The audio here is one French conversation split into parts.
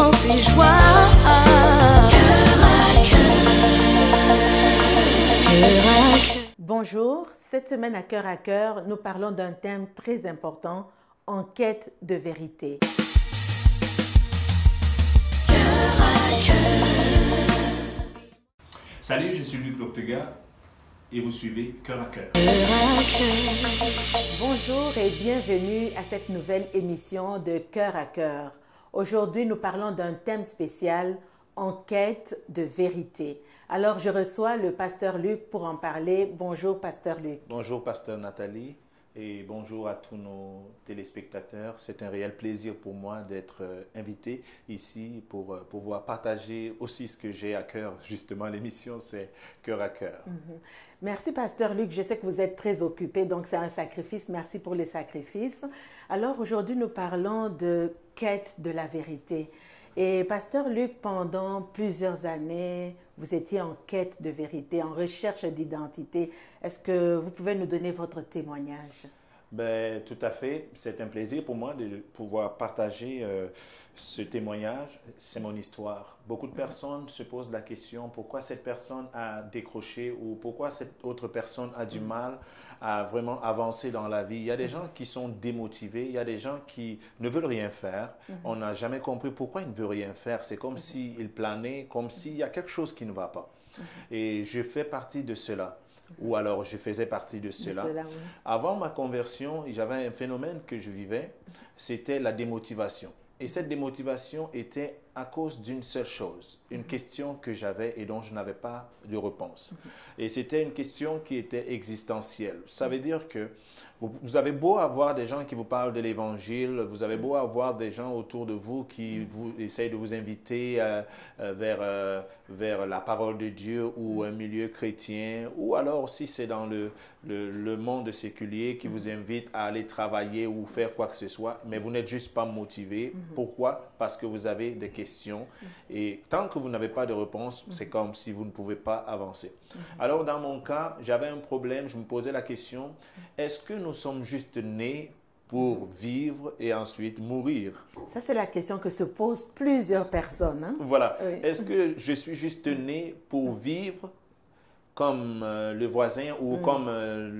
espérance et joie. Cœur à cœur, cœur à cœur. Bonjour, cette semaine à cœur, nous parlons d'un thème très important, en quête de vérité. Salut, je suis Luc Loptega et vous suivez Cœur à Cœur. Bonjour et bienvenue à cette nouvelle émission de Cœur à cœur. Aujourd'hui, nous parlons d'un thème spécial, en quête de vérité. Alors, je reçois le pasteur Luc pour en parler. Bonjour, pasteur Luc. Bonjour, pasteur Nathalie, et bonjour à tous nos téléspectateurs. C'est un réel plaisir pour moi d'être invité ici pour pouvoir partager aussi ce que j'ai à cœur. Justement, l'émission, c'est Cœur à cœur. Merci, pasteur Luc. Je sais que vous êtes très occupé, donc c'est un sacrifice. Merci pour les sacrifices. Alors, aujourd'hui, nous parlons de quête de la vérité. Et pasteur Luc, pendant plusieurs années, vous étiez en quête de vérité, en recherche d'identité. Est-ce que vous pouvez nous donner votre témoignage? Ben, tout à fait. C'est un plaisir pour moi de pouvoir partager ce témoignage. C'est mon histoire. Beaucoup de personnes se posent la question pourquoi cette personne a décroché ou pourquoi cette autre personne a du mal à vraiment avancer dans la vie. Il y a des gens qui sont démotivés, il y a des gens qui ne veulent rien faire. On n'a jamais compris pourquoi ils ne veulent rien faire. C'est comme s'ils planaient, comme s'il y a quelque chose qui ne va pas. Et je fais partie de cela. Ou alors je faisais partie de cela. Oui. Avant ma conversion, j'avais un phénomène que je vivais, c'était la démotivation. Et cette démotivation était à cause d'une seule chose, une question que j'avais et dont je n'avais pas de réponse. Et c'était une question qui était existentielle. Ça veut dire que vous avez beau avoir des gens qui vous parlent de l'Évangile, vous avez beau avoir des gens autour de vous qui vous essayent de vous inviter vers la parole de Dieu ou un milieu chrétien, ou alors si c'est dans le monde séculier qui vous invite à aller travailler ou faire quoi que ce soit, mais vous n'êtes juste pas motivé. Pourquoi? Parce que vous avez des questions et tant que vous n'avez pas de réponse, c'est comme si vous ne pouvez pas avancer. Alors dans mon cas, j'avais un problème, je me posais la question, est-ce que nous sommes juste nés pour vivre et ensuite mourir? Ça, c'est la question que se posent plusieurs personnes. Hein? Voilà. Oui. Est-ce que je suis juste né pour vivre comme le voisin ou comme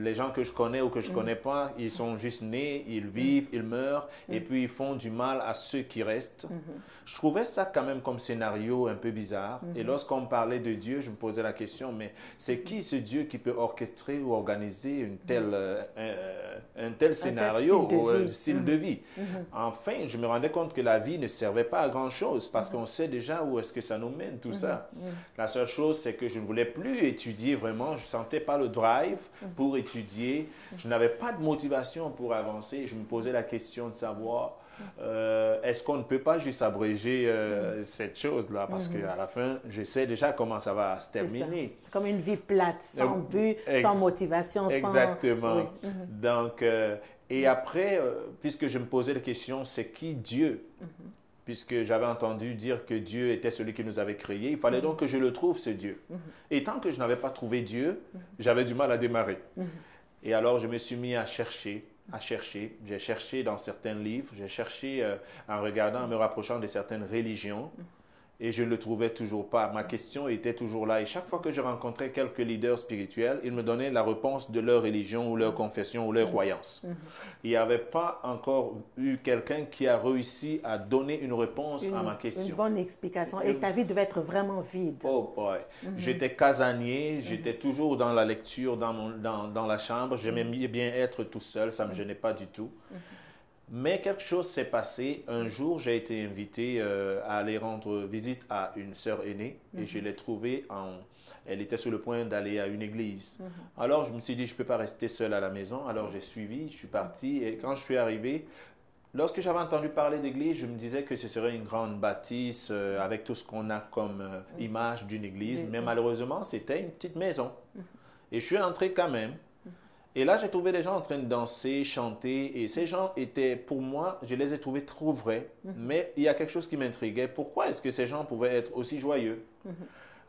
les gens que je connais ou que je ne connais pas, ils sont juste nés, ils vivent, ils meurent et puis ils font du mal à ceux qui restent. Je trouvais ça quand même comme scénario un peu bizarre. Et lorsqu'on me parlait de Dieu, je me posais la question, mais c'est qui ce Dieu qui peut orchestrer ou organiser un tel scénario ou un style de vie? Enfin, je me rendais compte que la vie ne servait pas à grand-chose parce qu'on sait déjà où est-ce que ça nous mène, tout ça. La seule chose, c'est que je ne voulais plus étudier vraiment, je ne sentais pas le drive pour étudier, je n'avais pas de motivation pour avancer, je me posais la question de savoir est-ce qu'on ne peut pas juste abréger cette chose-là, parce qu'à la fin, je sais déjà comment ça va se terminer. C'est comme une vie plate, sans but, sans motivation, Exactement. Oui. Donc, et après, puisque je me posais la question, c'est qui Dieu? Puisque j'avais entendu dire que Dieu était celui qui nous avait créés, il fallait donc que je le trouve, ce Dieu. Et tant que je n'avais pas trouvé Dieu, j'avais du mal à démarrer. Et alors, je me suis mis à chercher. J'ai cherché dans certains livres, j'ai cherché en regardant, en me rapprochant de certaines religions, et je ne le trouvais toujours pas. Ma question était toujours là. Et chaque fois que je rencontrais quelques leaders spirituels, ils me donnaient la réponse de leur religion ou leur confession ou leur croyance. Il n'y avait pas encore eu quelqu'un qui a réussi à donner une réponse à ma question. Une bonne explication. Et ta vie devait être vraiment vide. Oh, ouais. J'étais casanier, j'étais toujours dans la lecture, dans la chambre. J'aimais bien être tout seul, ça ne me gênait pas du tout. Mais quelque chose s'est passé. Un jour, j'ai été invité à aller rendre visite à une sœur aînée et je l'ai trouvée elle était sur le point d'aller à une église. Alors, je me suis dit, je ne peux pas rester seul à la maison. Alors, j'ai suivi, je suis parti et quand je suis arrivé, lorsque j'avais entendu parler d'église, je me disais que ce serait une grande bâtisse avec tout ce qu'on a comme image d'une église. Mais malheureusement, c'était une petite maison. Et je suis entré quand même. Et là, j'ai trouvé des gens en train de danser, chanter, et ces gens étaient, pour moi, je les ai trouvés trop vrais, mais il y a quelque chose qui m'intriguait. Pourquoi est-ce que ces gens pouvaient être aussi joyeux?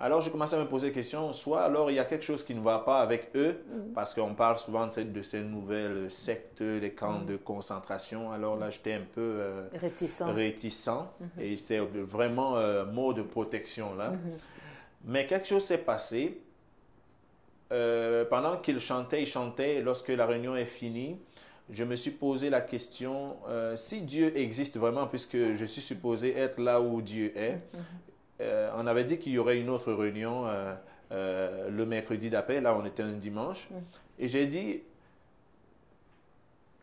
Alors, je commençais à me poser des questions. Soit alors, il y a quelque chose qui ne va pas avec eux, parce qu'on parle souvent de ces nouvelles sectes, les camps de concentration. Alors là, j'étais un peu réticent. Et c'était vraiment mot de protection là. Mais quelque chose s'est passé. Pendant qu'il chantait, il chantait. Lorsque la réunion est finie, je me suis posé la question, si Dieu existe vraiment, puisque je suis supposé être là où Dieu est, on avait dit qu'il y aurait une autre réunion le mercredi d'après. Là, on était un dimanche. Et j'ai dit,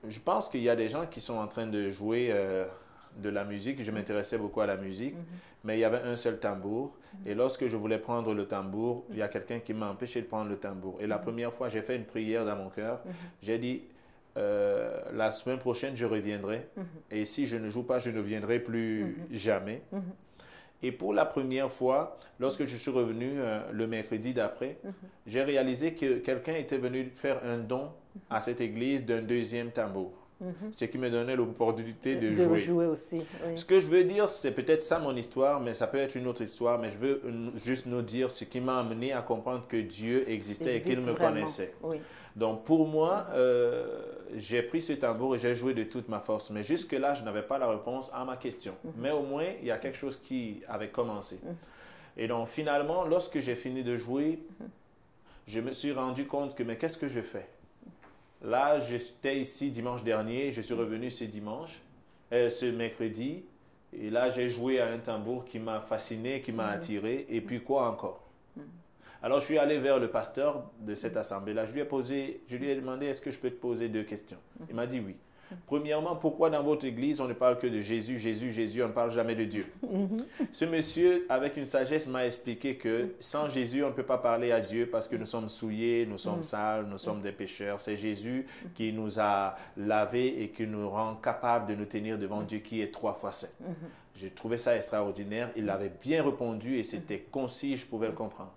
je pense qu'il y a des gens qui sont en train de jouer de la musique. Je m'intéressais beaucoup à la musique, mais il y avait un seul tambour. Et lorsque je voulais prendre le tambour, il y a quelqu'un qui m'a empêché de prendre le tambour. Et la première fois, j'ai fait une prière dans mon cœur. J'ai dit, la semaine prochaine, je reviendrai. Et si je ne joue pas, je ne viendrai plus jamais. Et pour la première fois, lorsque je suis revenu le mercredi d'après, j'ai réalisé que quelqu'un était venu faire un don à cette église d'un deuxième tambour. Ce qui me donnait l'opportunité de jouer aussi. Oui. Ce que je veux dire, c'est peut-être ça mon histoire, mais ça peut être une autre histoire. Mais je veux juste nous dire ce qui m'a amené à comprendre que Dieu existait et qu'il me connaissait. Oui. Donc pour moi, j'ai pris ce tambour et j'ai joué de toute ma force. Mais jusque-là, je n'avais pas la réponse à ma question. Mais au moins, il y a quelque chose qui avait commencé. Et donc finalement, lorsque j'ai fini de jouer, je me suis rendu compte que, mais qu'est-ce que je fais? Là, j'étais ici dimanche dernier, je suis revenu ce mercredi, et là, j'ai joué à un tambour qui m'a fasciné, qui m'a attiré, et puis quoi encore? Alors, je suis allé vers le pasteur de cette assemblée-là, je lui ai demandé, est-ce que je peux te poser 2 questions? Il m'a dit oui. Premièrement, pourquoi dans votre église, on ne parle que de Jésus, Jésus, Jésus, on ne parle jamais de Dieu? Ce monsieur, avec une sagesse, m'a expliqué que sans Jésus, on ne peut pas parler à Dieu parce que nous sommes souillés, nous sommes sales, nous sommes des pécheurs. C'est Jésus qui nous a lavés et qui nous rend capables de nous tenir devant Dieu qui est 3 fois saint. J'ai trouvé ça extraordinaire. Il avait bien répondu et c'était concis, je pouvais le comprendre.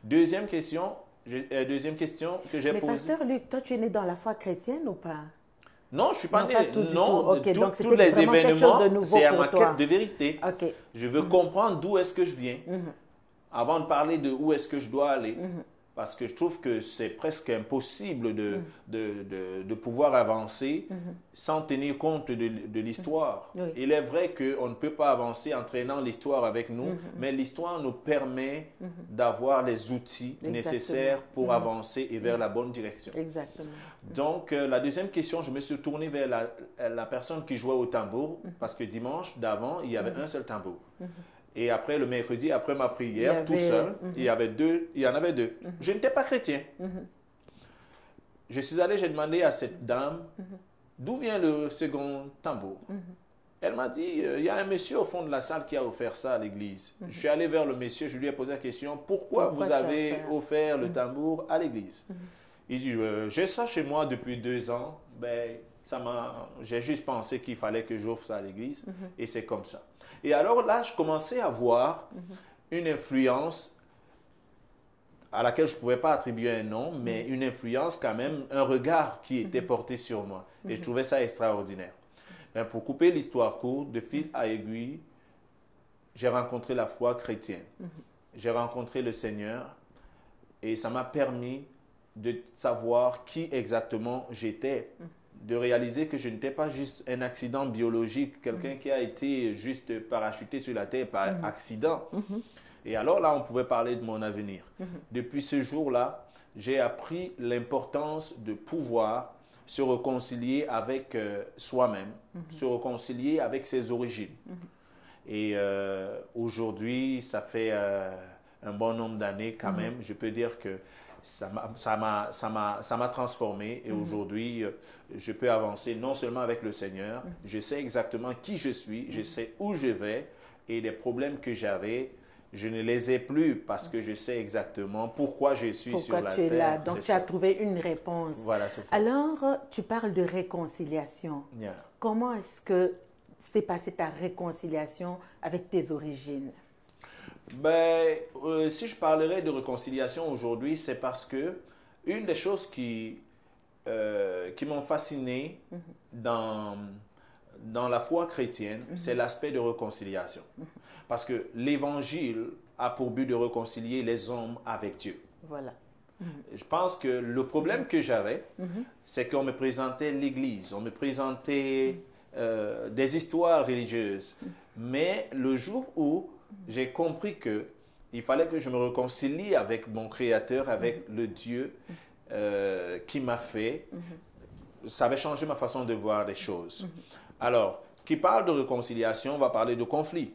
Deuxième question que j'ai posée. Mais pasteur Luc, toi, tu es né dans la foi chrétienne ou pas? Non, je ne suis pas né. Non, okay, tous les événements, c'est à ma quête de vérité. Okay. Je veux comprendre d'où est-ce que je viens avant de parler de où est-ce que je dois aller. Parce que je trouve que c'est presque impossible de pouvoir avancer sans tenir compte de l'histoire. Oui. Il est vrai qu'on ne peut pas avancer en traînant l'histoire avec nous, mais l'histoire nous permet d'avoir les outils nécessaires pour avancer et vers la bonne direction. Exactement. Donc, la deuxième question, je me suis tourné vers la personne qui jouait au tambour, parce que dimanche d'avant, il y avait un seul tambour. Et après, le mercredi, après ma prière, tout seul, il y en avait deux. Je n'étais pas chrétien. Je suis allé, j'ai demandé à cette dame, d'où vient le second tambour? Elle m'a dit, il y a un monsieur au fond de la salle qui a offert ça à l'église. Je suis allé vers le monsieur, je lui ai posé la question, pourquoi vous avez offert le tambour à l'église? Il dit, j'ai ça chez moi depuis 2 ans. Ben, j'ai juste pensé qu'il fallait que j'offre ça à l'église. Et c'est comme ça. Et alors là, je commençais à voir une influence à laquelle je ne pouvais pas attribuer un nom, mais une influence quand même, un regard qui était porté sur moi. Et je trouvais ça extraordinaire. Ben, pour couper l'histoire courte, de fil à aiguille, j'ai rencontré la foi chrétienne. J'ai rencontré le Seigneur et ça m'a permis de savoir qui exactement j'étais. De réaliser que je n'étais pas juste un accident biologique, quelqu'un qui a été juste parachuté sur la terre par accident. Et alors là, on pouvait parler de mon avenir. Depuis ce jour-là, j'ai appris l'importance de pouvoir se réconcilier avec soi-même, se réconcilier avec ses origines. Et aujourd'hui, ça fait un bon nombre d'années quand même, je peux dire que ça m'a transformé et aujourd'hui, je peux avancer non seulement avec le Seigneur, je sais exactement qui je suis, je sais où je vais et les problèmes que j'avais, je ne les ai plus parce que je sais exactement pourquoi je suis sur la terre. Pourquoi tu es là. Donc, tu as trouvé une réponse. Voilà, c'est ça. Alors, tu parles de réconciliation. Yeah. Comment est-ce que s'est passée ta réconciliation avec tes origines? Ben, si je parlerais de réconciliation aujourd'hui, c'est parce que une des choses qui m'ont fasciné dans la foi chrétienne, c'est l'aspect de réconciliation. Parce que l'Évangile a pour but de réconcilier les hommes avec Dieu. Voilà. Je pense que le problème que j'avais, c'est qu'on me présentait l'Église, on me présentait des histoires religieuses. Mais le jour où j'ai compris que il fallait que je me réconcilie avec mon Créateur, avec le Dieu qui m'a fait, ça avait changé ma façon de voir les choses. Alors, qui parle de réconciliation va parler de conflit.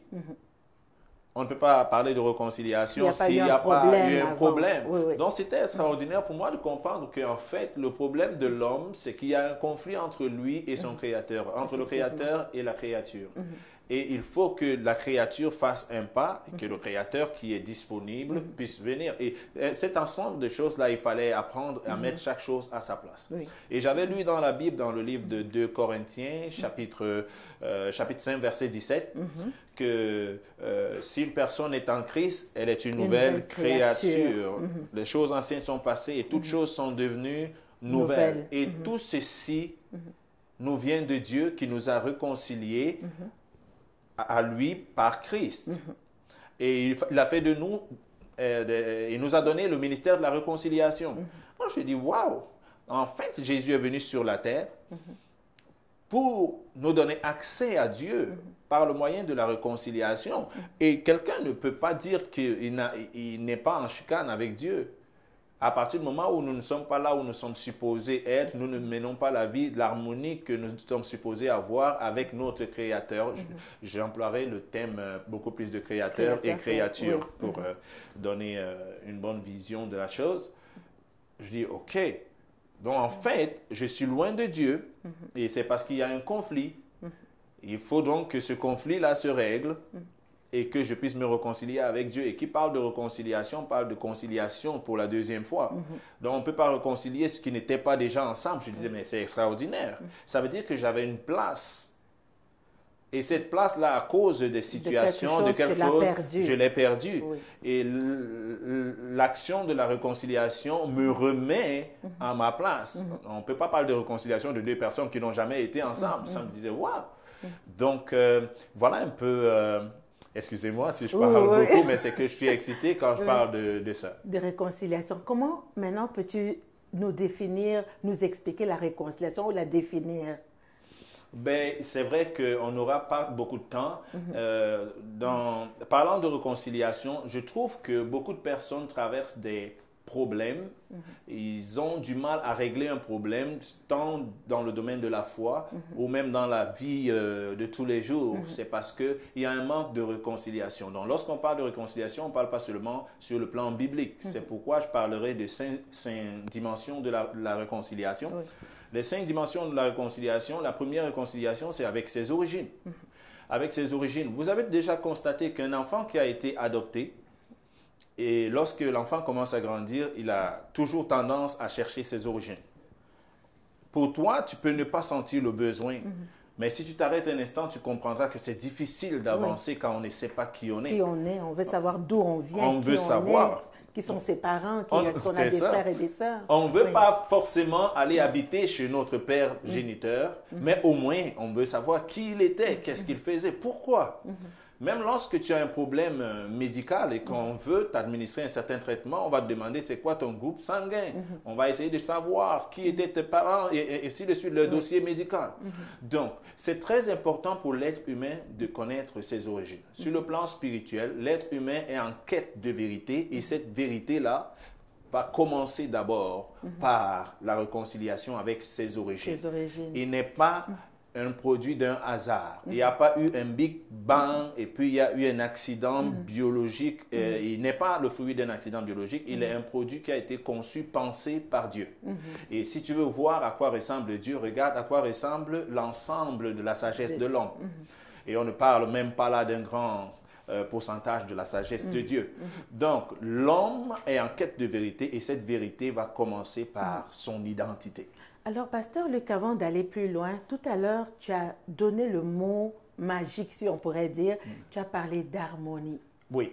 On ne peut pas parler de réconciliation s'il n'y a pas eu un problème. Oui, oui. Donc, c'était extraordinaire pour moi de comprendre qu'en fait, le problème de l'homme, c'est qu'il y a un conflit entre lui et son Créateur, entre le Créateur et la créature. Et il faut que la créature fasse un pas, et que le Créateur qui est disponible puisse venir. Et cet ensemble de choses-là, il fallait apprendre à mettre chaque chose à sa place. Oui. Et j'avais lu dans la Bible, dans le livre de 2 Corinthiens, chapitre 5, verset 17, que si une personne est en Christ, elle est une nouvelle créature. Les choses anciennes sont passées et toutes choses sont devenues nouvelles. Et tout ceci nous vient de Dieu qui nous a réconciliés à lui par Christ. Et il a fait de nous, il nous a donné le ministère de la réconciliation. Moi, je me dis, waouh! En fait, Jésus est venu sur la terre pour nous donner accès à Dieu par le moyen de la réconciliation. Et quelqu'un ne peut pas dire qu'il n'est pas en chicane avec Dieu. À partir du moment où nous ne sommes pas là où nous sommes supposés être, nous ne menons pas la vie, l'harmonie que nous sommes supposés avoir avec notre Créateur. J'emploierai le thème beaucoup plus de Créateur et créature pour donner une bonne vision de la chose. Je dis, OK, donc en fait, je suis loin de Dieu et c'est parce qu'il y a un conflit. Il faut donc que ce conflit-là se règle et que je puisse me réconcilier avec Dieu. Et qui parle de réconciliation, parle de conciliation pour la deuxième fois. Donc, on ne peut pas réconcilier ce qui n'était pas déjà ensemble. Je disais, mais c'est extraordinaire. Ça veut dire que j'avais une place. Et cette place-là, à cause des situations, de quelque chose, je l'ai perdue. Oui. Et l'action de la réconciliation me remet à ma place. On ne peut pas parler de réconciliation de deux personnes qui n'ont jamais été ensemble. Ça me disait, waouh! Donc, voilà un peu... excusez-moi si je parle beaucoup, mais c'est que je suis excité quand je parle de ça. De réconciliation. Comment maintenant peux-tu nous définir, nous expliquer la réconciliation ou la définir? Ben, c'est vrai qu'on n'aura pas beaucoup de temps. Parlant de réconciliation, je trouve que beaucoup de personnes traversent des problèmes. Ils ont du mal à régler un problème, tant dans le domaine de la foi ou même dans la vie de tous les jours. C'est parce qu'il y a un manque de réconciliation. Donc, lorsqu'on parle de réconciliation, on ne parle pas seulement sur le plan biblique. C'est pourquoi je parlerai de 5 dimensions de la réconciliation. Les 5 dimensions de la réconciliation, la première réconciliation, c'est avec ses origines. Avec ses origines. Vous avez déjà constaté qu'un enfant qui a été adopté, et lorsque l'enfant commence à grandir, il a toujours tendance à chercher ses origines. Pour toi, tu peux ne pas sentir le besoin. Mais si tu t'arrêtes un instant, tu comprendras que c'est difficile d'avancer quand on ne sait pas qui on est. Qui on est, on veut savoir d'où on vient. On veut savoir. Qui sont ses parents, est-ce qu'on a des frères et des sœurs. On ne veut pas forcément aller habiter chez notre père géniteur, mais au moins, on veut savoir qui il était, qu'est-ce qu'il faisait, pourquoi. Même lorsque tu as un problème médical et qu'on veut t'administrer un certain traitement, on va te demander c'est quoi ton groupe sanguin. On va essayer de savoir qui étaient tes parents et ainsi de suite, le dossier médical. Donc, c'est très important pour l'être humain de connaître ses origines. Sur le plan spirituel, l'être humain est en quête de vérité et cette vérité-là va commencer d'abord par la réconciliation avec ses origines. Il n'est pas un produit d'un hasard. Il n'y a pas eu un Big Bang et puis il y a eu un accident biologique. Il n'est pas le fruit d'un accident biologique. Il est un produit qui a été conçu, pensé par Dieu. Et si tu veux voir à quoi ressemble Dieu, regarde à quoi ressemble l'ensemble de la sagesse de l'homme. Et on ne parle même pas là d'un grand pourcentage de la sagesse de Dieu. Donc, l'homme est en quête de vérité et cette vérité va commencer par son identité. Alors, Pasteur Luc, avant d'aller plus loin, tout à l'heure, tu as donné le mot magique, si on pourrait dire. Tu as parlé d'harmonie. Oui.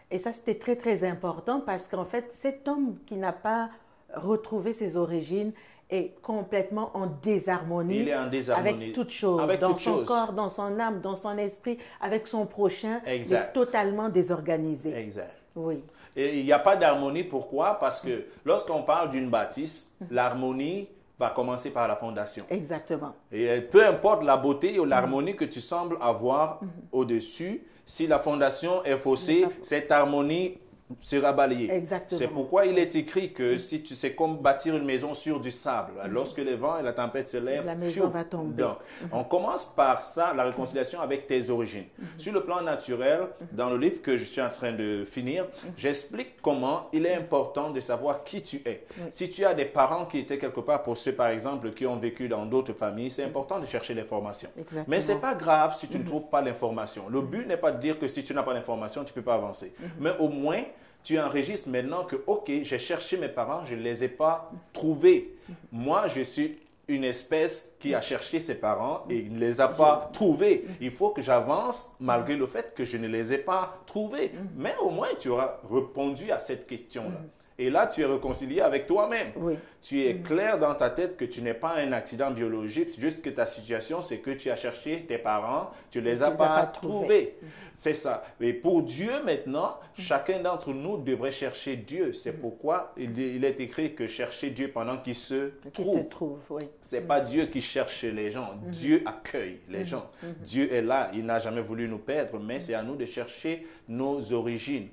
Et ça, c'était très, très important parce qu'en fait, cet homme qui n'a pas retrouvé ses origines est complètement en désharmonie, Il est en désharmonie. avec toute chose, Avec dans toute son chose. corps, dans son âme, dans son esprit, avec son prochain. Exact. Il est totalement désorganisé. Exact. Oui. Et il n'y a pas d'harmonie. Pourquoi? Parce que lorsqu'on parle d'une bâtisse, l'harmonie va commencer par la fondation. Exactement. Et peu importe la beauté ou l'harmonie que tu sembles avoir au-dessus, si la fondation est faussée, cette harmonie sera balayée. Exactement. C'est pourquoi il est écrit que si tu sais comme bâtir une maison sur du sable, lorsque les vents et la tempête se lèvent, La maison va tomber. Donc, on commence par ça, la réconciliation avec tes origines. Sur le plan naturel, dans le livre que je suis en train de finir, j'explique comment il est important de savoir qui tu es. Si tu as des parents qui étaient quelque part, pour ceux par exemple qui ont vécu dans d'autres familles, c'est important de chercher l'information. Mais ce n'est pas grave si tu ne trouves pas l'information. Le but n'est pas de dire que si tu n'as pas l'information, tu ne peux pas avancer. Mais au moins, tu enregistres maintenant que, OK, j'ai cherché mes parents, je ne les ai pas trouvés. Moi, je suis une espèce qui a cherché ses parents et il ne les a pas trouvés. Il faut que j'avance malgré le fait que je ne les ai pas trouvés. Mais au moins, tu auras répondu à cette question-là. Et là, tu es réconcilié avec toi-même. Oui. Tu es clair dans ta tête que tu n'es pas un accident biologique, c'est juste que ta situation, c'est que tu as cherché tes parents, tu ne les as pas trouvés. C'est ça. Et pour Dieu, maintenant, chacun d'entre nous devrait chercher Dieu. C'est pourquoi il est écrit que chercher Dieu pendant qu'il se trouve. Oui. Ce n'est pas Dieu qui cherche les gens. Dieu accueille les gens. Dieu est là. Il n'a jamais voulu nous perdre, mais c'est à nous de chercher nos origines.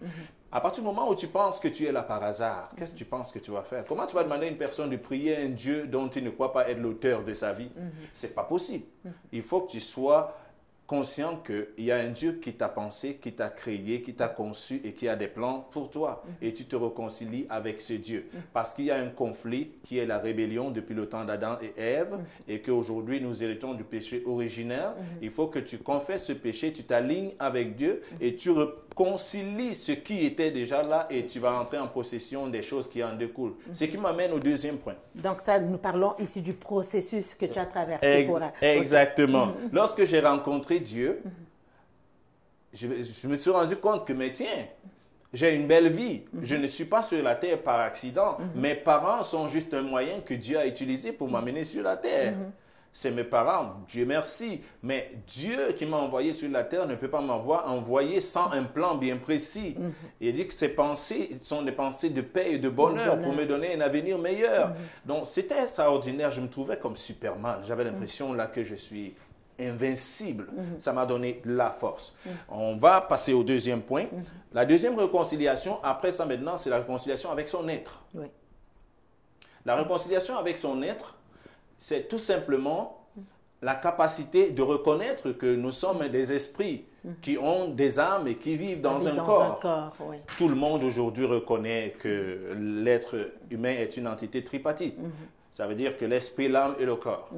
À partir du moment où tu penses que tu es là par hasard, qu'est-ce que tu penses que tu vas faire? Comment tu vas demander à une personne de prier un Dieu dont il ne croit pas être l'auteur de sa vie? Ce n'est pas possible. Il faut que tu sois conscient qu'il y a un Dieu qui t'a pensé, qui t'a créé, qui t'a conçu et qui a des plans pour toi. Et tu te réconcilies avec ce Dieu. Parce qu'il y a un conflit qui est la rébellion depuis le temps d'Adam et Ève et qu'aujourd'hui nous héritons du péché originel. Il faut que tu confesses ce péché, tu t'alignes avec Dieu et tu réconcilies ce qui était déjà là et tu vas entrer en possession des choses qui en découlent. Ce qui m'amène au deuxième point. Donc ça, nous parlons ici du processus que tu as traversé. Exactement. Lorsque j'ai rencontré Dieu, je me suis rendu compte que, mais tiens, j'ai une belle vie. Je ne suis pas sur la terre par accident. Mes parents sont juste un moyen que Dieu a utilisé pour m'amener sur la terre. C'est mes parents, Dieu merci. Mais Dieu qui m'a envoyé sur la terre ne peut pas m'avoir envoyé sans un plan bien précis. Il dit que ces pensées sont des pensées de paix et de bonheur pour me donner un avenir meilleur. Donc c'était extraordinaire. Je me trouvais comme Superman. J'avais l'impression là que je suis invincible. Ça m'a donné la force. On va passer au deuxième point. La deuxième réconciliation, après ça maintenant, c'est la réconciliation avec son être. Oui. La réconciliation avec son être, c'est tout simplement la capacité de reconnaître que nous sommes des esprits qui ont des âmes et qui vivent dans un corps. Oui. Tout le monde aujourd'hui reconnaît que l'être humain est une entité tripartite. Ça veut dire que l'esprit, l'âme et le corps.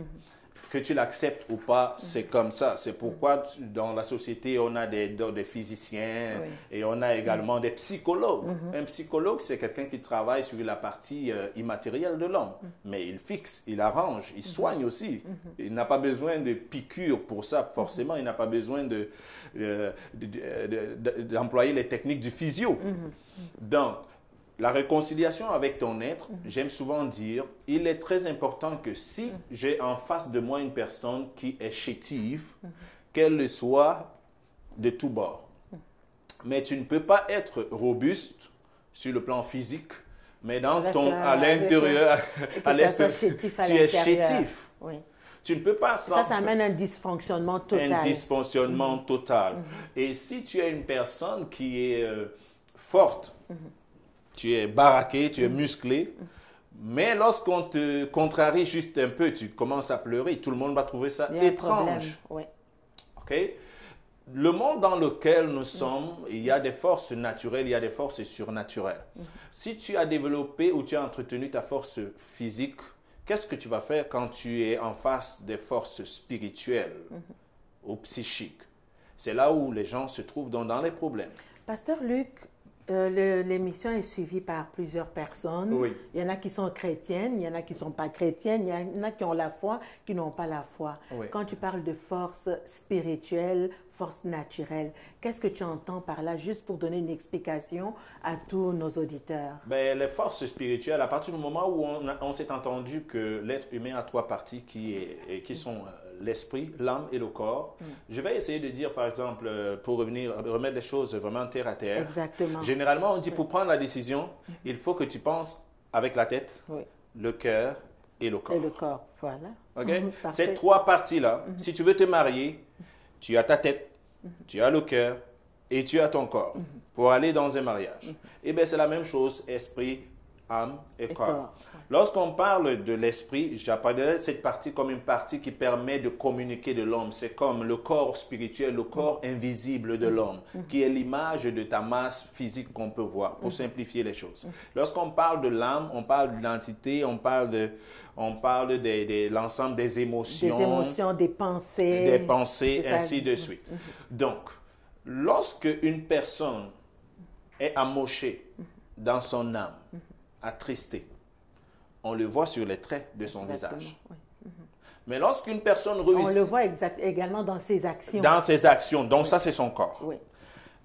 Que tu l'acceptes ou pas, c'est comme ça. C'est pourquoi dans la société, on a des physiciens et on a également des psychologues. Un psychologue, c'est quelqu'un qui travaille sur la partie immatérielle de l'homme. Mais il fixe, il arrange, il soigne aussi. Il n'a pas besoin de piqûres pour ça, forcément. Il n'a pas besoin d'employer les techniques du physio. Donc, la réconciliation avec ton être, j'aime souvent dire, il est très important que si j'ai en face de moi une personne qui est chétive, qu'elle le soit de tous bords. Mais tu ne peux pas être robuste sur le plan physique, mais à l'intérieur, tu es chétif. Oui. Tu ne peux pas... Ça amène un dysfonctionnement total. Un dysfonctionnement total. Et si tu es une personne qui est forte, tu es baraqué, tu es musclé, mais lorsqu'on te contrarie juste un peu, tu commences à pleurer, tout le monde va trouver ça étrange. Okay? Le monde dans lequel nous sommes, il y a des forces naturelles, il y a des forces surnaturelles. Si tu as développé ou tu as entretenu ta force physique, qu'est-ce que tu vas faire quand tu es en face des forces spirituelles ou psychiques? C'est là où les gens se trouvent dans les problèmes. Pasteur Luc, L'émission est suivie par plusieurs personnes. Oui. Il y en a qui sont chrétiennes, il y en a qui ne sont pas chrétiennes, il y en a qui ont la foi, qui n'ont pas la foi. Oui. Quand tu parles de force spirituelle, force naturelle, qu'est-ce que tu entends par là, juste pour donner une explication à tous nos auditeurs? Ben, les forces spirituelles, à partir du moment où on s'est entendu que l'être humain a trois parties qui sont l'esprit, l'âme et le corps, je vais essayer de dire, par exemple, pour remettre les choses vraiment terre à terre. Exactement. Généralement, on dit pour prendre la décision, il faut que tu penses avec la tête, Oui. le cœur et le corps. Et le corps, voilà. Ok? Parfait. Ces trois parties-là, si tu veux te marier, tu as ta tête, tu as le cœur et tu as ton corps pour aller dans un mariage. Et bien, c'est la même chose, esprit, âme et corps. corps. Lorsqu'on parle de l'esprit, j'appellerais cette partie comme une partie qui permet de communiquer de l'homme. C'est comme le corps spirituel, le corps invisible de l'homme, qui est l'image de ta masse physique qu'on peut voir, pour simplifier les choses. Lorsqu'on parle de l'âme, on parle d'identité, on parle de l'ensemble des émotions. Des émotions, des pensées. C'est ça. Ainsi de suite. Donc, lorsque une personne est amochée dans son âme, attristée, on le voit sur les traits de son Exactement, visage. oui. Mais lorsqu'une personne On réussit le voit également dans ses actions. dans ses actions, donc ça c'est son corps. Oui.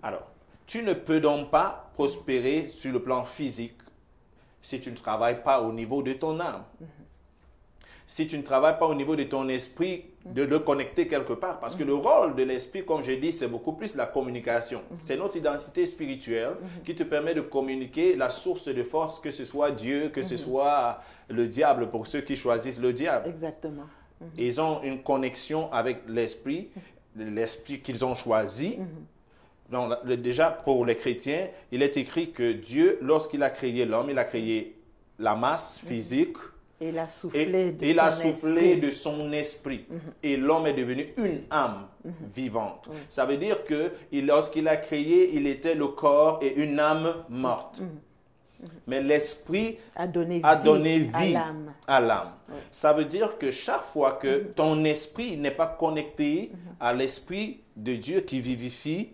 Alors, tu ne peux donc pas prospérer sur le plan physique si tu ne travailles pas au niveau de ton âme. Si tu ne travailles pas au niveau de ton esprit, de le connecter quelque part. Parce que le rôle de l'esprit, comme j'ai dit, c'est beaucoup plus la communication. C'est notre identité spirituelle qui te permet de communiquer la source de force, que ce soit Dieu, que ce soit le diable, pour ceux qui choisissent le diable. Exactement. Ils ont une connexion avec l'esprit qu'ils ont choisi. Donc, déjà, pour les chrétiens, il est écrit que Dieu, lorsqu'il a créé l'homme, il a créé la masse physique. Et il a soufflé de son esprit. Et l'homme est devenu une âme vivante. Ça veut dire que lorsqu'il a créé, il était le corps et une âme morte. Mais l'esprit a donné vie à l'âme. Ça veut dire que chaque fois que ton esprit n'est pas connecté à l'esprit de Dieu qui vivifie,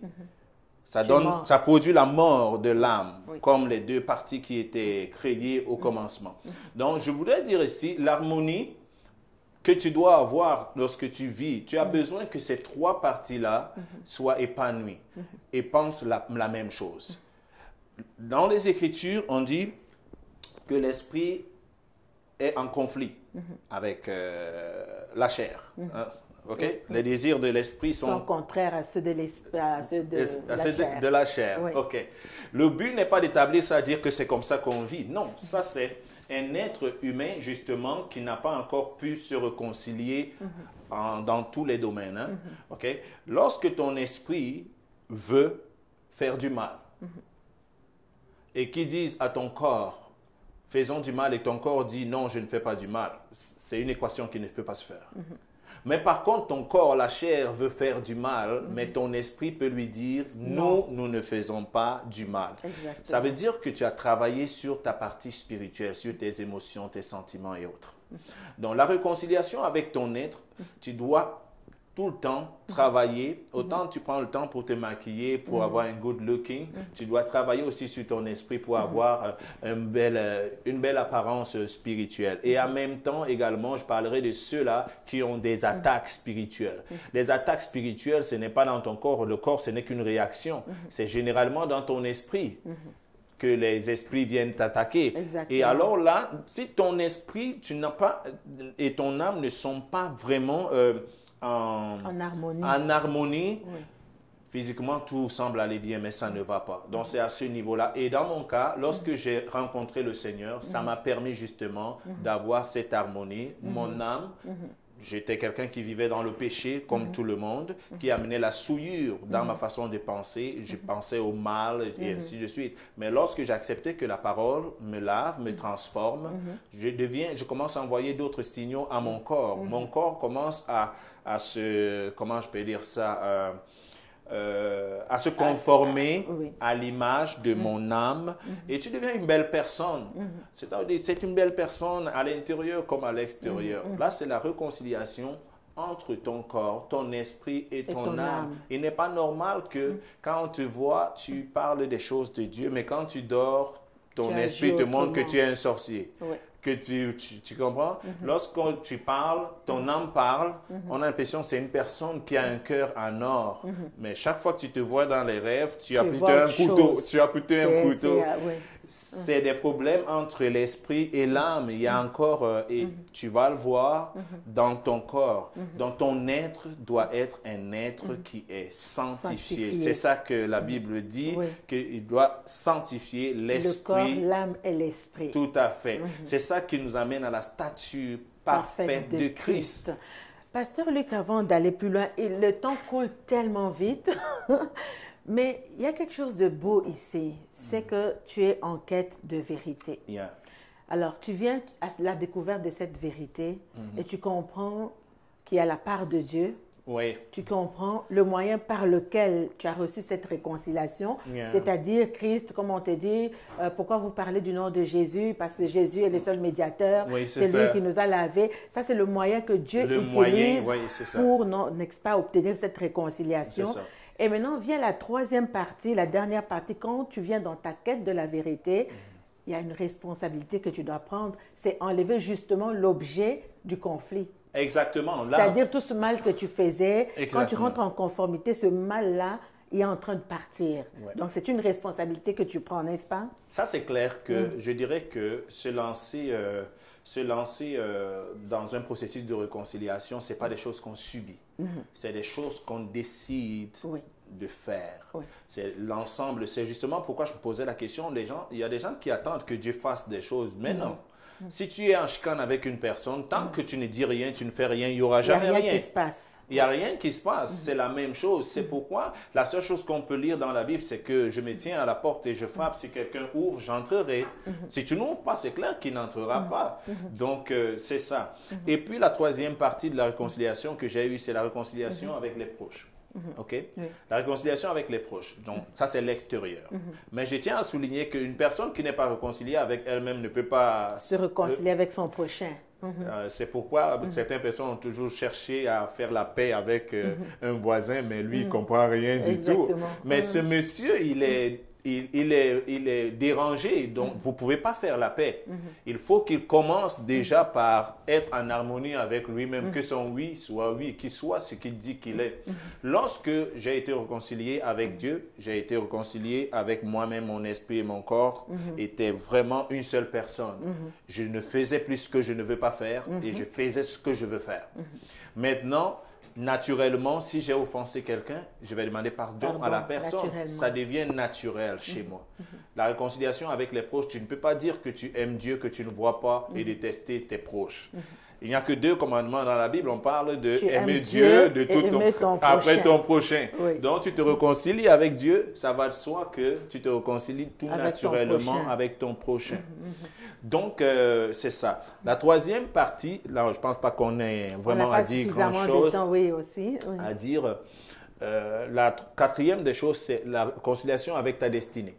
ça produit la mort de l'âme, comme les deux parties qui étaient créées au commencement. Donc, je voudrais dire ici, l'harmonie que tu dois avoir lorsque tu vis, tu as besoin que ces trois parties-là soient épanouies et pensent la même chose. Dans les Écritures, on dit que l'esprit est en conflit avec la chair. Okay? Les désirs de l'esprit sont contraires à ceux de la chair. Oui. Okay. Le but n'est pas d'établir ça, dire que c'est comme ça qu'on vit. Non, ça c'est un être humain justement qui n'a pas encore pu se réconcilier dans tous les domaines. Hein? Okay? Lorsque ton esprit veut faire du mal et qui disent à ton corps, faisons du mal, et ton corps dit non, je ne fais pas du mal, c'est une équation qui ne peut pas se faire. Mais par contre, ton corps, la chair, veut faire du mal, mais ton esprit peut lui dire, nous ne faisons pas du mal. Exactement. Ça veut dire que tu as travaillé sur ta partie spirituelle, sur tes émotions, tes sentiments et autres. Donc, la réconciliation avec ton être, tu dois tout le temps travailler. Autant tu prends le temps pour te maquiller, pour avoir un good looking, tu dois travailler aussi sur ton esprit pour avoir une belle apparence spirituelle. Et en même temps, également, je parlerai de ceux-là qui ont des attaques spirituelles. Les attaques spirituelles, ce n'est pas dans ton corps. Le corps, ce n'est qu'une réaction. C'est généralement dans ton esprit que les esprits viennent t'attaquer. Et alors là, si ton esprit, et ton âme ne sont pas vraiment en harmonie. Oui. Physiquement, tout semble aller bien, mais ça ne va pas. Donc, c'est à ce niveau-là. Et dans mon cas, lorsque j'ai rencontré le Seigneur, ça m'a permis justement d'avoir cette harmonie. Mon âme, j'étais quelqu'un qui vivait dans le péché, comme tout le monde, qui amenait la souillure dans ma façon de penser. Je pensais au mal et ainsi de suite. Mais lorsque j'ai accepté que la parole me lave, me transforme, je commence à envoyer d'autres signaux à mon corps. Mon corps commence à se, comment je peux dire ça, à se conformer à l'image de mon âme et tu deviens une belle personne. C'est une belle personne à l'intérieur comme à l'extérieur. Là, c'est la réconciliation entre ton corps, ton esprit et ton ton âme. âme. Il n'est pas normal que quand on te voit, tu parles des choses de Dieu, mais quand tu dors, ton Tu esprit agis te montre que autrement. tu es un sorcier. Oui. Que tu comprends? Lorsque tu parles, ton âme parle, on a l'impression que c'est une personne qui a un cœur en or. Mais chaque fois que tu te vois dans les rêves, tu as plutôt vois un autre couteau. chose. Tu as plutôt un couteau. Oui. C'est des problèmes entre l'esprit et l'âme. Il y a encore, et tu vas le voir dans ton corps. Donc ton être doit être un être qui est sanctifié. Sanctifié. C'est ça que la Bible dit, Oui. qu'il doit sanctifier Le corps, l'esprit. l'âme et l'esprit. Tout à fait. C'est ça qui nous amène à la stature parfaite de Christ. Pasteur Luc, avant d'aller plus loin, le temps coule tellement vite, mais il y a quelque chose de beau ici, c'est que tu es en quête de vérité. Yeah. Alors, tu viens à la découverte de cette vérité et tu comprends qu'il y a la part de Dieu. Oui. Tu comprends le moyen par lequel tu as reçu cette réconciliation, Yeah. c'est-à-dire Christ, comme on te dit, pourquoi vous parlez du nom de Jésus? Parce que Jésus est le seul médiateur, Oui, c'est c'est lui ça. qui nous a lavés. Ça, c'est le moyen que Dieu Le utilise moyen, oui, c'est ça. pour, n'est-ce pas, obtenir cette réconciliation. C'est ça. Et maintenant vient la troisième partie, la dernière partie, quand tu viens dans ta quête de la vérité, il y a une responsabilité que tu dois prendre, c'est enlever justement l'objet du conflit. Exactement. Là, C'est-à-dire tout ce mal que tu faisais, quand tu Exactement. rentres en conformité, ce mal-là est en train de partir. Ouais. Donc c'est une responsabilité que tu prends, n'est-ce pas? ça c'est clair que je dirais que se lancer dans un processus de réconciliation, ce n'est pas des choses qu'on subit. C'est des choses qu'on décide Oui. de faire. Oui. C'est l'ensemble. C'est justement pourquoi je me posais la question. Il y a des gens qui attendent que Dieu fasse des choses, mais non. Si tu es en chicane avec une personne, tant que tu ne dis rien, tu ne fais rien, il n'y aura Il n'y a jamais rien rien. qui se passe. Il n'y a rien qui se passe, c'est la même chose. C'est pourquoi la seule chose qu'on peut lire dans la Bible, c'est que je me tiens à la porte et je frappe. Si quelqu'un ouvre, j'entrerai. Si tu n'ouvres pas, c'est clair qu'il n'entrera pas. Donc, c'est ça. Et puis, la troisième partie de la réconciliation que j'ai eue, c'est la réconciliation avec les proches. OK? Oui. La réconciliation avec les proches. Donc, ça, c'est l'extérieur. Mais je tiens à souligner qu'une personne qui n'est pas réconciliée avec elle-même ne peut pas Se réconcilier avec son prochain. c'est pourquoi certaines personnes ont toujours cherché à faire la paix avec un voisin, mais lui, il ne comprend rien du tout. Exactement. Mais ce monsieur, il est dérangé, donc vous ne pouvez pas faire la paix. Il faut qu'il commence déjà par être en harmonie avec lui-même, que son oui soit oui, qu'il soit ce qu'il dit qu'il est. Lorsque j'ai été réconcilié avec Dieu, j'ai été réconcilié avec moi-même, mon esprit et mon corps étaient vraiment une seule personne. Je ne faisais plus ce que je ne veux pas faire et je faisais ce que je veux faire. Maintenant, naturellement, si j'ai offensé quelqu'un, je vais demander pardon à la personne. naturellement. Ça devient naturel chez moi. La réconciliation avec les proches, tu ne peux pas dire que tu aimes Dieu, que tu ne vois pas et détester tes proches. Il n'y a que 2 commandements dans la Bible. On parle de Tu aimer aimes Dieu de et tout aimer ton après prochain. ton prochain. Oui. Donc, tu te réconcilies avec Dieu, ça va de soi que tu te réconcilies tout Avec ton naturellement prochain. avec ton prochain. Donc, c'est ça. La troisième partie, là, je ne pense pas qu'on ait On n'a vraiment pas à dire suffisamment de grand-chose temps, oui, aussi. Oui. à dire. La quatrième des choses, c'est la réconciliation avec ta destinée.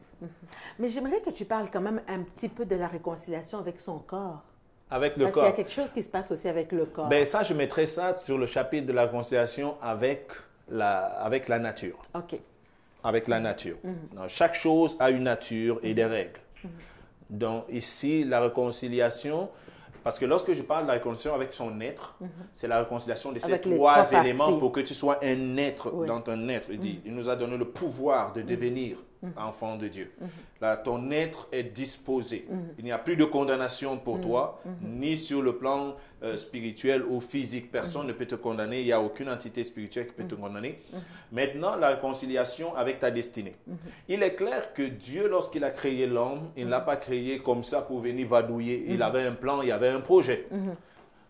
Mais j'aimerais que tu parles quand même un petit peu de la réconciliation avec son corps. Avec le Parce qu'il y a corps. quelque chose qui se passe aussi avec le corps. Ben, ça, je mettrais ça sur le chapitre de la réconciliation avec la nature. OK. Avec la nature. Donc, chaque chose a une nature et des règles. Donc, ici, la réconciliation, parce que lorsque je parle de la réconciliation avec son être, c'est la réconciliation de ces Avec les 3 trois éléments parties. pour que tu sois un être Oui. dans ton être. Il dit, il nous a donné le pouvoir de devenir enfant de Dieu. Là, ton être est disposé. Il n'y a plus de condamnation pour toi, ni sur le plan spirituel ou physique. Personne ne peut te condamner. Il n'y a aucune entité spirituelle qui peut te condamner. Maintenant, la réconciliation avec ta destinée. Il est clair que Dieu, lorsqu'il a créé l'homme, il ne l'a pas créé comme ça pour venir vadouiller. Il avait un plan, il y avait un projet.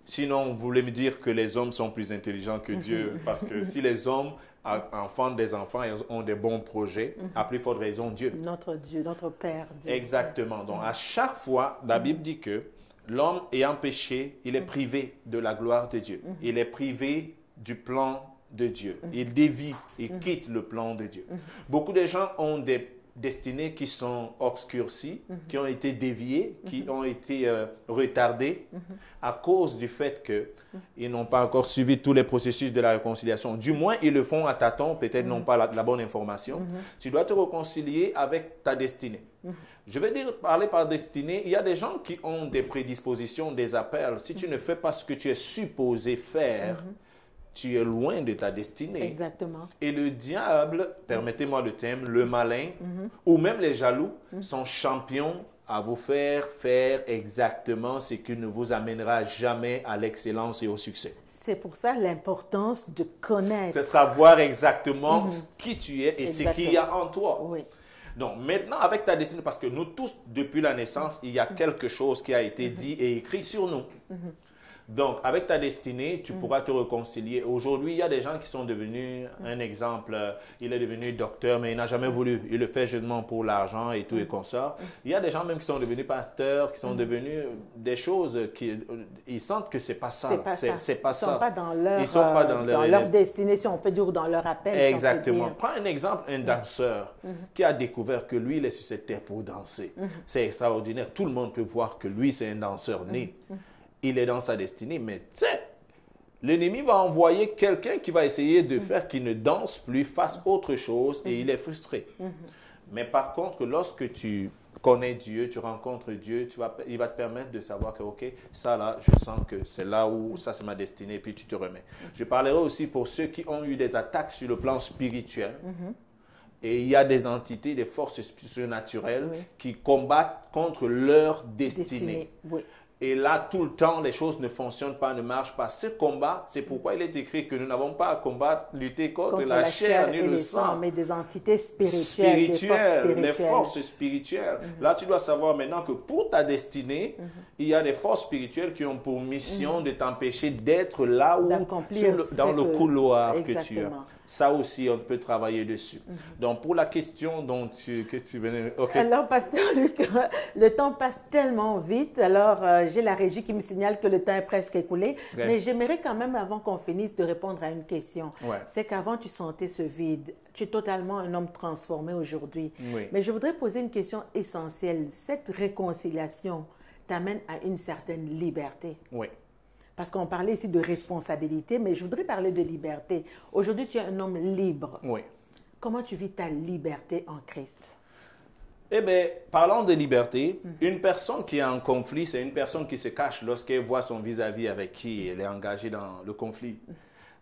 Sinon, vous voulez me dire que les hommes sont plus intelligents que Dieu, parce que si les hommes enfantent des enfants et ont des bons projets, à plus forte raison Dieu. Notre Dieu, notre Père Dieu. Exactement. Donc, à chaque fois, la Bible dit que l'homme ayant péché, il est privé de la gloire de Dieu. Il est privé du plan de Dieu. Il dévie, il quitte le plan de Dieu. Beaucoup de gens ont des destinées qui sont obscurcies, qui ont été déviées, qui ont été retardées à cause du fait qu'ils n'ont pas encore suivi tous les processus de la réconciliation. Du moins, ils le font à tâtons, peut-être n'ont pas la bonne information. Tu dois te réconcilier avec ta destinée. Je vais parler par destinée. Il y a des gens qui ont des prédispositions, des appels. Si tu ne fais pas ce que tu es supposé faire, tu es loin de ta destinée. Exactement. Et le diable, permettez-moi le thème, le malin, ou même les jaloux, sont champions à vous faire exactement ce qui ne vous amènera jamais à l'excellence et au succès. C'est pour ça l'importance de connaître. C'est savoir exactement qui tu es et Exactement. ce qu'il y a en toi. Oui. Donc maintenant, avec ta destinée, parce que nous tous, depuis la naissance, il y a quelque chose qui a été dit et écrit sur nous. Donc, avec ta destinée, tu pourras te réconcilier. Aujourd'hui, il y a des gens qui sont devenus, un exemple, il est devenu docteur, mais il n'a jamais voulu. Il le fait justement pour l'argent et tout et comme ça. Il y a des gens même qui sont devenus pasteurs, qui sont devenus des choses qui, ils sentent que c'est pas ça. C'est pas ça. Ils sont pas dans leur, ils sont pas dans leur destinée, si on peut dire, ou dans leur appel. Exactement. Si Prends un exemple, un danseur qui a découvert que lui, il est sur cette terre pour danser. C'est extraordinaire. Tout le monde peut voir que lui, c'est un danseur né. Il est dans sa destinée, mais tu sais, l'ennemi va envoyer quelqu'un qui va essayer de faire qu'il ne danse plus, fasse autre chose et il est frustré. Mais par contre, lorsque tu connais Dieu, tu rencontres Dieu, il va te permettre de savoir que, ok, ça là, je sens que c'est là où, ça c'est ma destinée, et puis tu te remets. Je parlerai aussi pour ceux qui ont eu des attaques sur le plan spirituel. Et il y a des entités, des forces surnaturelles qui combattent contre leur destinée. Oui. Et là, tout le temps, les choses ne fonctionnent pas, ne marchent pas. Ce combat, c'est pourquoi il est écrit que nous n'avons pas à combattre, lutter contre la chair ni le sang. Mais des entités spirituelles, des forces spirituelles. Là, tu dois savoir maintenant que pour ta destinée, il y a des forces spirituelles qui ont pour mission de t'empêcher d'être là où, dans le couloir que tu as. Ça aussi, on peut travailler dessus. Donc, pour la question que tu venais... Okay. Alors, Pasteur Luc, le temps passe tellement vite. Alors, j'ai la régie qui me signale que le temps est presque écoulé. Okay. Mais j'aimerais quand même, avant qu'on finisse, de répondre à une question. Ouais. C'est qu'avant, tu sentais ce vide. Tu es totalement un homme transformé aujourd'hui. Oui. Mais je voudrais poser une question essentielle. Cette réconciliation t'amène à une certaine liberté. Oui. Parce qu'on parlait ici de responsabilité, mais je voudrais parler de liberté. Aujourd'hui, tu es un homme libre. Oui. Comment tu vis ta liberté en Christ? Eh bien, parlant de liberté, une personne qui est en conflit, c'est une personne qui se cache lorsqu'elle voit son vis-à-vis avec qui elle est engagée dans le conflit.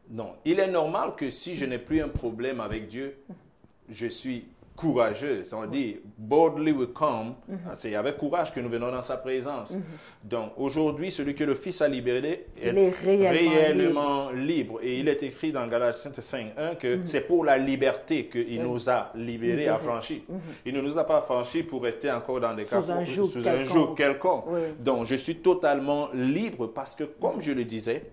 Non, il est normal que si je n'ai plus un problème avec Dieu, je suis courageux. On dit « boldly we come ». C'est avec courage que nous venons dans sa présence. Donc, aujourd'hui, celui que le Fils a libéré est réellement libre. Et il est écrit dans Galates 5:1 que c'est pour la liberté qu'il nous a libérés, affranchis. Il ne nous a pas affranchis pour rester encore dans des cas sous un joug quelconque. Oui. Donc, je suis totalement libre parce que, comme je le disais,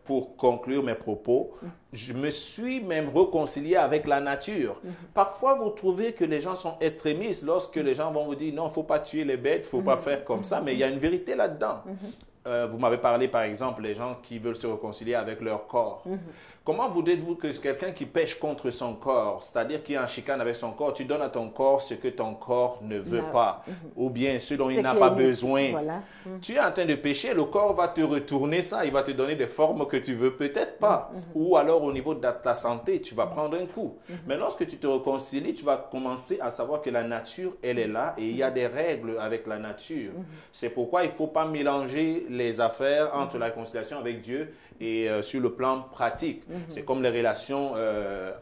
pour conclure mes propos, je me suis même réconcilié avec la nature. Parfois, vous trouvez que les gens sont extrémistes lorsque les gens vont vous dire non, il ne faut pas tuer les bêtes, il ne faut pas faire comme ça, mais il y a une vérité là-dedans. Vous m'avez parlé, par exemple, les gens qui veulent se réconcilier avec leur corps. Comment vous dites-vous que quelqu'un qui pêche contre son corps, c'est-à-dire qui est en chicane avec son corps, tu donnes à ton corps ce que ton corps ne veut pas, ou bien ce dont il n'a pas besoin. Voilà. Tu es en train de pécher, le corps va te retourner ça, il va te donner des formes que tu veux peut-être pas. Ou alors au niveau de ta santé, tu vas prendre un coup. Mais lorsque tu te réconcilies, tu vas commencer à savoir que la nature, elle est là et il y a des règles avec la nature. C'est pourquoi il ne faut pas mélanger les affaires entre la réconciliation avec Dieu et sur le plan pratique. C'est comme les relations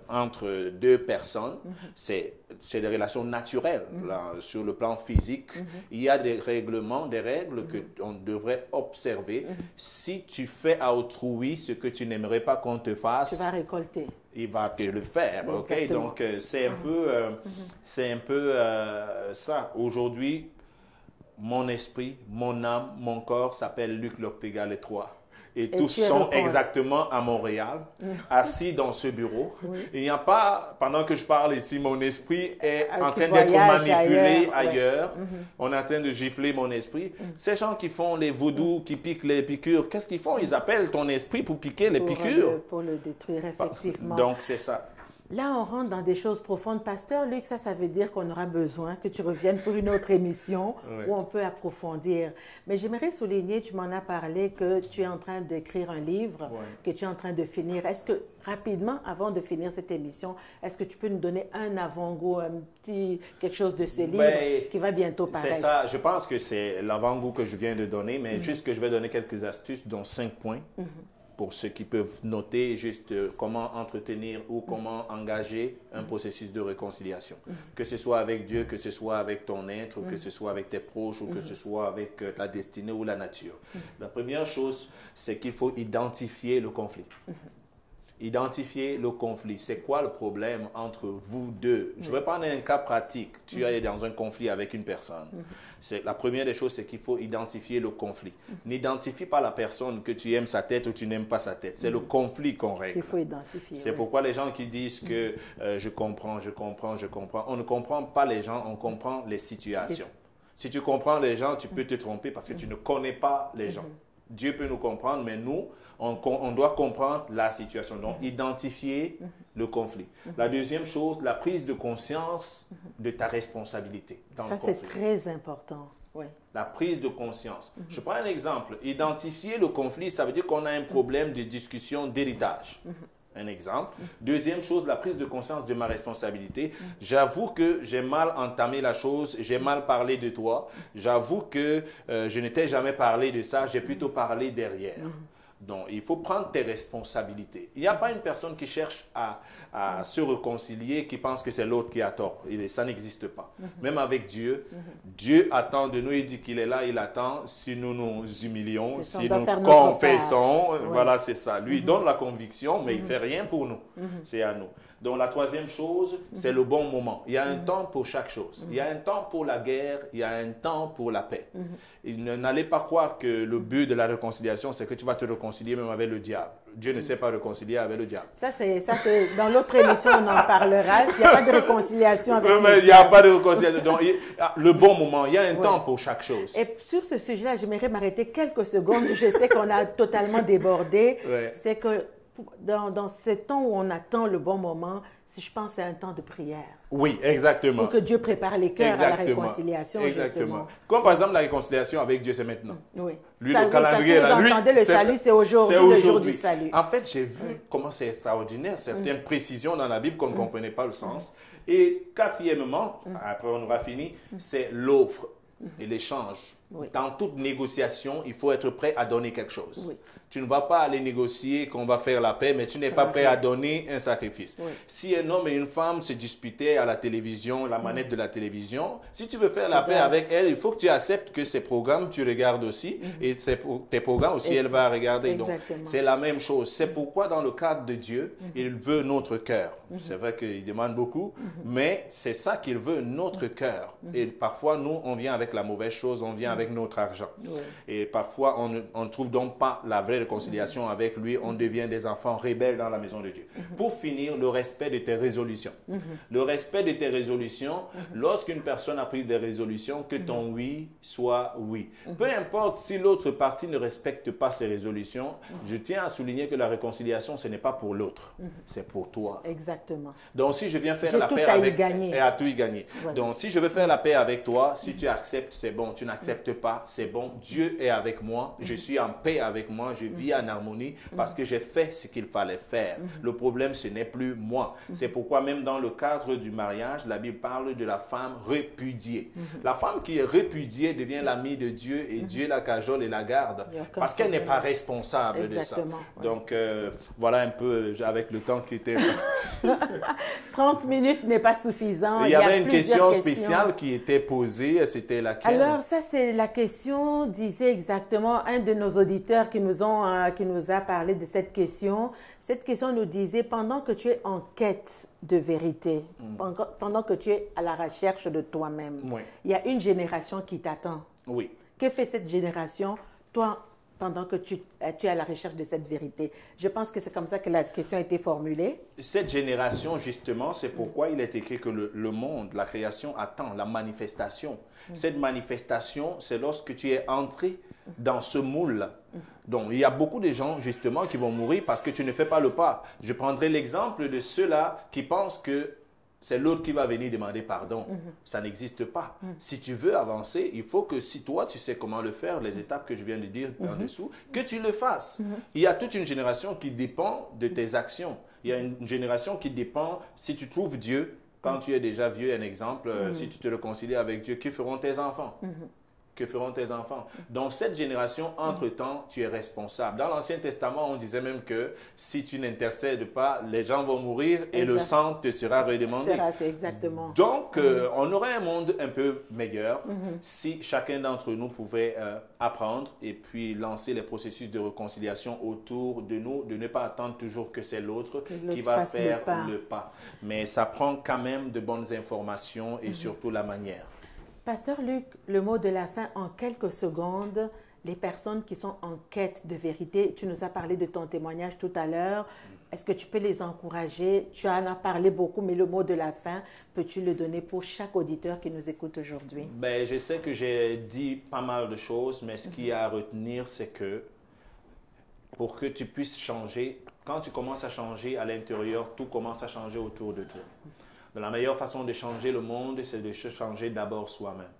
entre deux personnes. C'est des relations naturelles. Là, sur le plan physique, il y a des règlements, des règles que on devrait observer. Si tu fais à autrui ce que tu n'aimerais pas qu'on te fasse, tu vas récolter. Il va te le faire. Ok, donc c'est un peu ça. Aujourd'hui, mon esprit, mon âme, mon corps s'appelle Luc Loctega les trois. Et tous sont exactement à Montréal, assis dans ce bureau. Il n'y a pas, pendant que je parle ici, mon esprit est en train d'être manipulé ailleurs. On est en train de gifler mon esprit. Ces gens qui font les vaudous, qui piquent les piqûres, qu'est-ce qu'ils font? Ils appellent ton esprit pour piquer les piqûres. Pour le détruire, effectivement. Donc, c'est ça. Là, on rentre dans des choses profondes. Pasteur Luc, ça veut dire qu'on aura besoin que tu reviennes pour une autre émission où on peut approfondir. Mais j'aimerais souligner, tu m'en as parlé, que tu es en train d'écrire un livre, que tu es en train de finir. Est-ce que, rapidement, avant de finir cette émission, est-ce que tu peux nous donner un avant-goût, quelque chose de ce livre qui va bientôt paraître? C'est ça, je pense que c'est l'avant-goût que je viens de donner, mais juste que je vais donner quelques astuces, dont 5 points. Pour ceux qui peuvent noter juste comment entretenir ou comment engager un processus de réconciliation. Que ce soit avec Dieu, que ce soit avec ton être, que ce soit avec tes proches ou que ce soit avec la destinée ou la nature. La première chose, c'est qu'il faut identifier le conflit. Identifier le conflit. C'est quoi le problème entre vous deux? Je vais prendre un cas pratique. Tu es dans un conflit avec une personne. La première des choses, c'est qu'il faut identifier le conflit. N'identifie pas la personne que tu aimes sa tête ou tu n'aimes pas sa tête. C'est le conflit qu'on règle. Il faut identifier. C'est pourquoi les gens qui disent que je comprends. On ne comprend pas les gens, on comprend les situations. Si tu comprends les gens, tu peux te tromper parce que tu ne connais pas les gens. Dieu peut nous comprendre, mais nous, on doit comprendre la situation. Donc, identifier le conflit. La deuxième chose, la prise de conscience de ta responsabilité dans le conflit. Ça, c'est très important. Oui. La prise de conscience. Je prends un exemple. Identifier le conflit, ça veut dire qu'on a un problème de discussion d'héritage. Un exemple. Deuxième chose, la prise de conscience de ma responsabilité. J'avoue que j'ai mal entamé la chose, j'ai mal parlé de toi. J'avoue que je ne t'ai jamais parlé de ça, j'ai plutôt parlé derrière. Donc, il faut prendre tes responsabilités. Il n'y a pas une personne qui cherche à se réconcilier, qui pense que c'est l'autre qui a tort. Ça n'existe pas. Même avec Dieu, Dieu attend de nous, il dit qu'il est là, il attend si nous nous humilions, si nous confessons. Voilà, c'est ça. Lui, il donne la conviction, mais il ne fait rien pour nous. C'est à nous. Donc, la troisième chose, c'est le bon moment. Il y a un temps pour chaque chose. Il y a un temps pour la guerre, il y a un temps pour la paix. N'allez pas croire que le but de la réconciliation, c'est que tu vas te réconcilier même avec le diable. Dieu ne sait pas réconcilier avec le diable. Ça, c'est dans l'autre émission, on en parlera. Il n'y a pas de réconciliation avec le diable. Il n'y a pas de réconciliation. Donc, le bon moment, il y a un temps pour chaque chose. Et sur ce sujet-là, j'aimerais m'arrêter quelques secondes. Je sais qu'on a totalement débordé. C'est que dans ce temps où on attend le bon moment, je pense que c'est un temps de prière. Oui, exactement. Pour que Dieu prépare les cœurs à la réconciliation. Exactement. Comme par exemple la réconciliation avec Dieu, c'est maintenant. Oui. Lui, le calendrier, là, lui, le salut, c'est aujourd'hui, le jour du salut. En fait, j'ai vu comment c'est extraordinaire, certaines précisions dans la Bible qu'on ne comprenait pas le sens. Et quatrièmement, après on aura fini, c'est l'offre et l'échange. Dans toute négociation, il faut être prêt à donner quelque chose. Tu ne vas pas aller négocier qu'on va faire la paix, mais tu n'es pas prêt à donner un sacrifice. Si un homme et une femme se disputaient à la télévision, la manette de la télévision, si tu veux faire la paix avec elle, il faut que tu acceptes que ces programmes, tu regardes aussi, et tes programmes aussi, elle va regarder. Donc, c'est la même chose. C'est pourquoi dans le cadre de Dieu, il veut notre cœur. C'est vrai qu'il demande beaucoup, mais c'est ça qu'il veut, notre cœur. Et parfois, nous, on vient avec la mauvaise chose, on vient avec notre argent. Et parfois, on ne trouve donc pas la vraie réconciliation avec lui. On devient des enfants rebelles dans la maison de Dieu. Pour finir, le respect de tes résolutions. Le respect de tes résolutions, lorsqu'une personne a pris des résolutions, que ton oui soit oui. Peu importe si l'autre partie ne respecte pas ses résolutions, je tiens à souligner que la réconciliation, ce n'est pas pour l'autre, c'est pour toi. Exactement. Donc, si je viens faire la paix avec... Et à tout y gagner. Donc, si je veux faire la paix avec toi, si tu acceptes, c'est bon. Tu n'acceptes pas, c'est bon. Dieu est avec moi. Je suis en paix avec moi. Je vis en harmonie parce que j'ai fait ce qu'il fallait faire. Le problème, ce n'est plus moi. C'est pourquoi même dans le cadre du mariage, la Bible parle de la femme répudiée. La femme qui est répudiée devient l'amie de Dieu et Dieu la cajole et la garde parce qu'elle n'est pas responsable de ça. Donc, voilà un peu avec le temps qui était parti. 30 minutes n'est pas suffisant. Il y avait une question spéciale qui était posée. C'était laquelle? Alors, ça, c'est la question, disait exactement un de nos auditeurs qui nous a parlé de cette question. Cette question nous disait, pendant que tu es en quête de vérité, pendant que tu es à la recherche de toi-même, il y a une génération qui t'attend. Oui. Que fait cette génération? Toi, pendant que tu es à la recherche de cette vérité? Je pense que c'est comme ça que la question a été formulée. Cette génération, justement, c'est pourquoi il est écrit que le monde, la création attend la manifestation. Cette manifestation, c'est lorsque tu es entré dans ce moule. Donc, il y a beaucoup de gens, justement, qui vont mourir parce que tu ne fais pas le pas. Je prendrai l'exemple de ceux-là qui pensent que c'est l'autre qui va venir demander pardon. Ça n'existe pas. Si tu veux avancer, il faut que si toi, tu sais comment le faire, les étapes que je viens de dire en dessous, que tu le fasses. Il y a toute une génération qui dépend de tes actions. Il y a une génération qui dépend, si tu trouves Dieu, quand tu es déjà vieux, un exemple, si tu te réconcilies avec Dieu, que feront tes enfants? Que feront tes enfants? Dans cette génération, entre-temps, tu es responsable. Dans l'Ancien Testament, on disait même que si tu n'intercèdes pas, les gens vont mourir et le sang te sera redemandé. C'est exactement. Donc, on aurait un monde un peu meilleur si chacun d'entre nous pouvait apprendre et puis lancer les processus de réconciliation autour de nous, de ne pas attendre toujours que c'est l'autre qui va faire le pas. Mais ça prend quand même de bonnes informations et surtout la manière. Pasteur Luc, le mot de la fin en quelques secondes, les personnes qui sont en quête de vérité, tu nous as parlé de ton témoignage tout à l'heure, est-ce que tu peux les encourager? Tu en as parlé beaucoup, mais le mot de la fin, peux-tu le donner pour chaque auditeur qui nous écoute aujourd'hui? Ben, je sais que j'ai dit pas mal de choses, mais ce qu'il y a à retenir, c'est que pour que tu puisses changer, quand tu commences à changer à l'intérieur, tout commence à changer autour de toi. La meilleure façon de changer le monde, c'est de changer d'abord soi-même.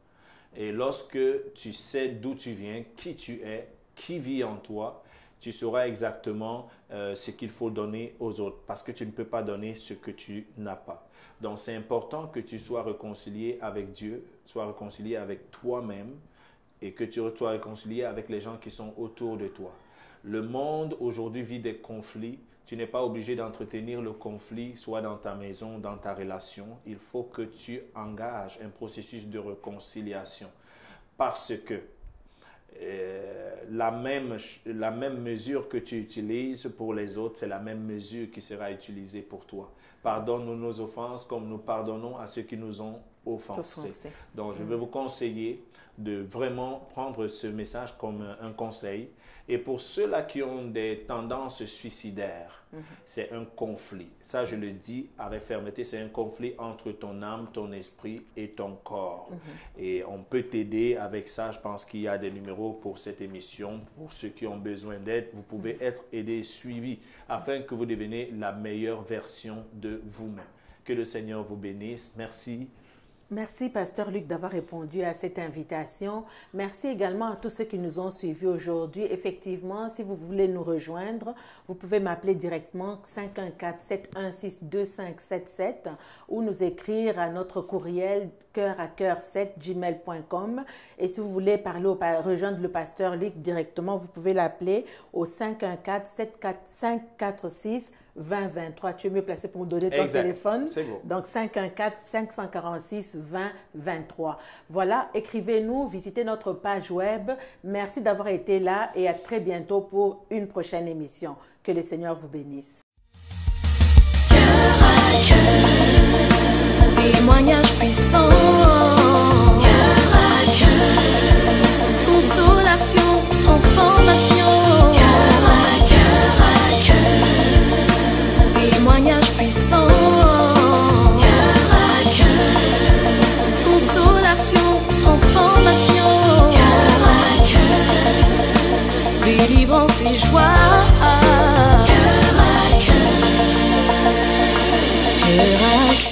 Et lorsque tu sais d'où tu viens, qui tu es, qui vit en toi, tu sauras exactement ce qu'il faut donner aux autres parce que tu ne peux pas donner ce que tu n'as pas. Donc, c'est important que tu sois réconcilié avec Dieu, sois réconcilié avec toi-même et que tu sois réconcilié avec les gens qui sont autour de toi. Le monde aujourd'hui vit des conflits. Tu n'es pas obligé d'entretenir le conflit, soit dans ta maison, dans ta relation. Il faut que tu engages un processus de réconciliation parce que la même mesure que tu utilises pour les autres, c'est la même mesure qui sera utilisée pour toi. Pardonne-nous nos offenses comme nous pardonnons à ceux qui nous ont offensés. Donc, je vais vous conseiller de vraiment prendre ce message comme un conseil. Et pour ceux-là qui ont des tendances suicidaires, c'est un conflit. Ça, je le dis avec fermeté, c'est un conflit entre ton âme, ton esprit et ton corps. Et on peut t'aider avec ça. Je pense qu'il y a des numéros pour cette émission. Pour ceux qui ont besoin d'aide, vous pouvez être aidés, suivis, afin que vous deveniez la meilleure version de vous-même. Que le Seigneur vous bénisse. Merci. Merci, Pasteur Luc, d'avoir répondu à cette invitation. Merci également à tous ceux qui nous ont suivis aujourd'hui. Effectivement, si vous voulez nous rejoindre, vous pouvez m'appeler directement 514-716-2577 ou nous écrire à notre courriel coeur-à-coeur7@gmail.com. Et si vous voulez rejoindre le Pasteur Luc directement, vous pouvez l'appeler au 514-546-2023. Tu es mieux placé pour me donner ton téléphone. C'est bon. Donc 514-546-2023. Voilà, écrivez-nous, visitez notre page web. Merci d'avoir été là et à très bientôt pour une prochaine émission. Que le Seigneur vous bénisse. Cœur à cœur, témoignage puissant. Cœur à cœur, consolation, transformation. Cœur à cœur, témoignage puissant. Cœur à cœur, consolation, transformation. Cœur à cœur, délivrance et joie. Cœur à cœur, cœur à cœur.